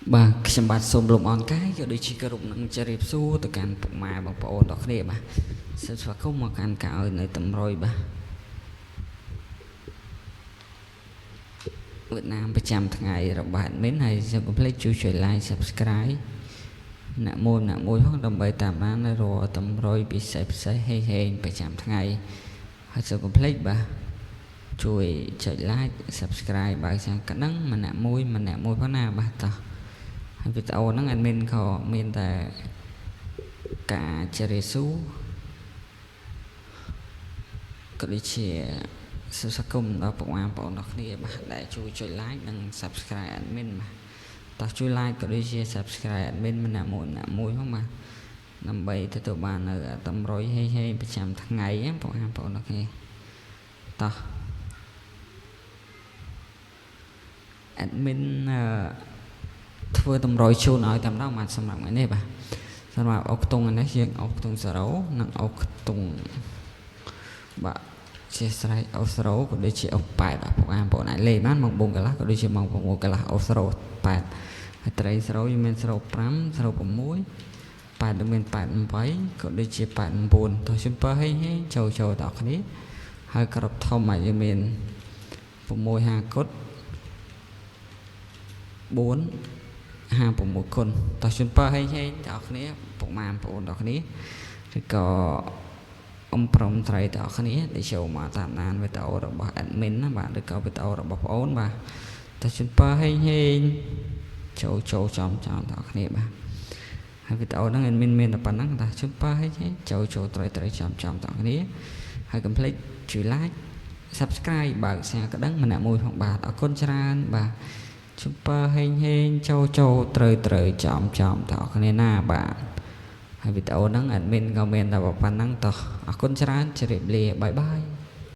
Bà xem bát xôm lùm on cái cho đi chỉ có rụng nâng chả riêng xu từ càn phục mà bằng bộ đó kia bà sẽ phải không mà càn cả ở nơi tầm rồi bà Việt Nam ประจำថ្ងៃរបស់admin ហើយសូមកុំភ្លេចជួយ like subscribe អ្នកមួយផងដើម្បីតាមដាននៅរាល់តម្រុយពិសេសហេហេងប្រចាំថ្ងៃហើយសូមកុំភ្លេចបាទជួយចុច like subscribe បើចាំកណ្ដឹងម្នាក់មួយផងណាបាទតោះហើយវីដេអូហ្នឹង admin ក៏មានតែការជម្រាបសួរក៏ដូចជាសួរគមន៍ដល់បងប្អូនគ្នាបាទដែលជួយចុច like និង subscribe admin បាទតោះជួយ like ក៏ដូចជា subscribe admin ម្នាក់មួយផងបាទដើម្បីទទួលបាននៅតម្រុយហេហេប្រចាំថ្ងៃបងប្អូនគ្នាតោះ admin ធ្វើតម្រុយជូនឲ្យតែម្ដងបាទសម្រាប់ថ្ងៃនេះបាទសម្រាប់អុកខ្ទង់នេះយើងអុកខ្ទង់0និងអុកខ្ទង់បាទជាស្រ័យអុក0ក៏ដូចជាអុក8បាទបងប្អូនអាចលេខបានមក4កន្លះក៏ដូចជាមក6កន្លះអុក0 8ហើយត្រី0យើងមាន0 5 0 6 8មាន8ក៏ដូចជា8 9ទៅសិមពើហេចូលដល់គ្នាហើយក្របធំអាចយើងមាន6 5គុត4 56គុណតោះជូនពើហេដល់គ្នាពុកម៉ាបងប្អូនដល់គ្នាឬក៏អ៊ំព្រមត្រីដល់គ្នាដែលចូលមកតាមដានវីដេអូរបស់ admin ណាបាទឬក៏វីដេអូរបស់បងប្អូនបាទតោះជូនពើហេចូលចំដល់គ្នាបាទហើយវីដេអូហ្នឹង admin មានតែប៉ុណ្ណឹងតោះជូនពើហេចូលត្រីចំដល់គ្នាហើយកុំភ្លេចជួយ like subscribe បើកសារក្តឹងម្នាក់មួយផងបាទអរគុណច្រើនបាទSuper ហេងចូលត្រូវចំតគ្នាណាបាទហើយវីដេអូហ្នឹង admin ក៏មានតែប៉ុណ្ណឹងតោះអរគុណច្រើនជម្រាបលាបាយ